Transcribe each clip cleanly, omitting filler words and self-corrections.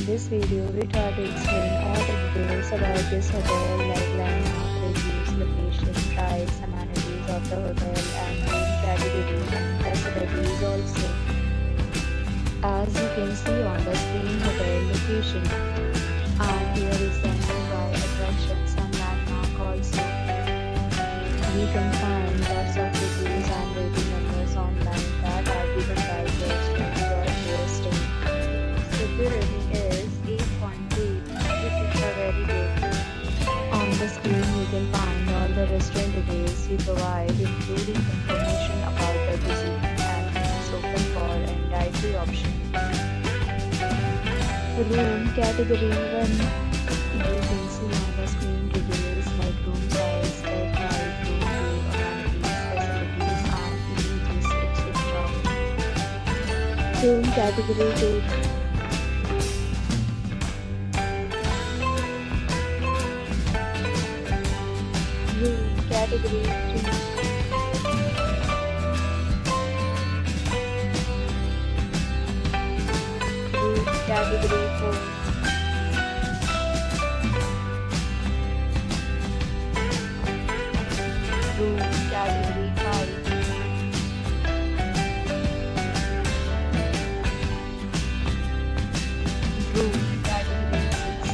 this video, we try to explain all the details about this hotel like landmark, reviews, location, price, amenities of the hotel, and room category and facilities also. As you can see on the screen, hotel location, and here is the nearby attractions and landmark also. We can find lots of reviews and rating numbers online that are given by guests to enjoy their stay. Security is 8.8, which is a very good. On the screen you can find all the restaurant details we provide, including information about the cuisine and is open for and dietary option. Room category 1. You can see on the screen details like room size, bed height, room view, amenities, facilities, and amenities, etc. Room category 2. Room category 3. Room category 4. Room category 5. Room category 6.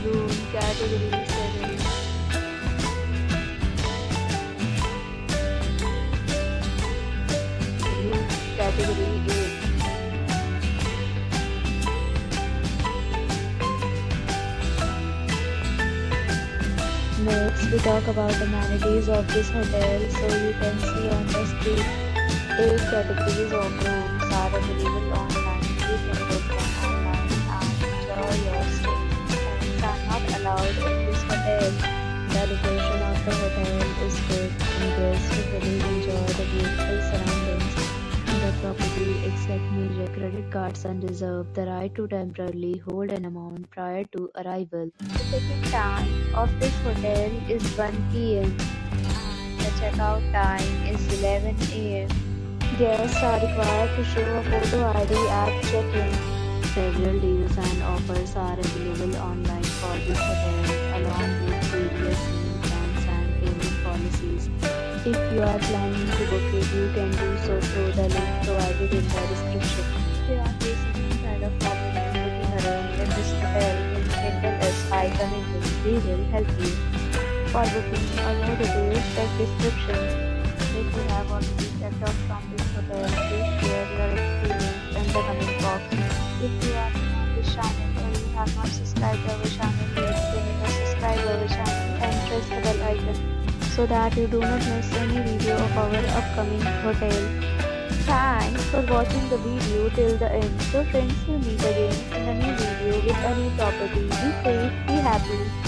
Room category 7. Room category 8. Next, we talk about amenities of this hotel. So you can see on the screen, 8 categories of rooms are available online. You can book them online and enjoy your stay. Pets are not allowed in this hotel. The location of the hotel is good and guests will really enjoy the beautiful surroundings. The property accepts major credit cards and reserve the right to temporarily hold an amount prior to arrival. The check-in time of this hotel is 1 p.m. and the checkout time is 11 a.m. Guests are required to show a photo ID at check-in. Several deals and offers are available online for this hotel, along with various meal plans and payment policies. If you are planning to book it, you can do so through the link provided in the description. If you are facing any kind of problem in booking a room in this hotel, then you can tell us by commenting. We will help you. For booking or more details, check description. If you have already checked out from this hotel, please share your experience in the comment box. If you are new on this channel or you have not subscribed our channel yet, then you must subscribe our channel and press the bell icon so that you do not miss any video of our upcoming hotel. Thanks for watching the video till the end. So friends, we'll meet again in a new video with a new property. Be safe, be happy.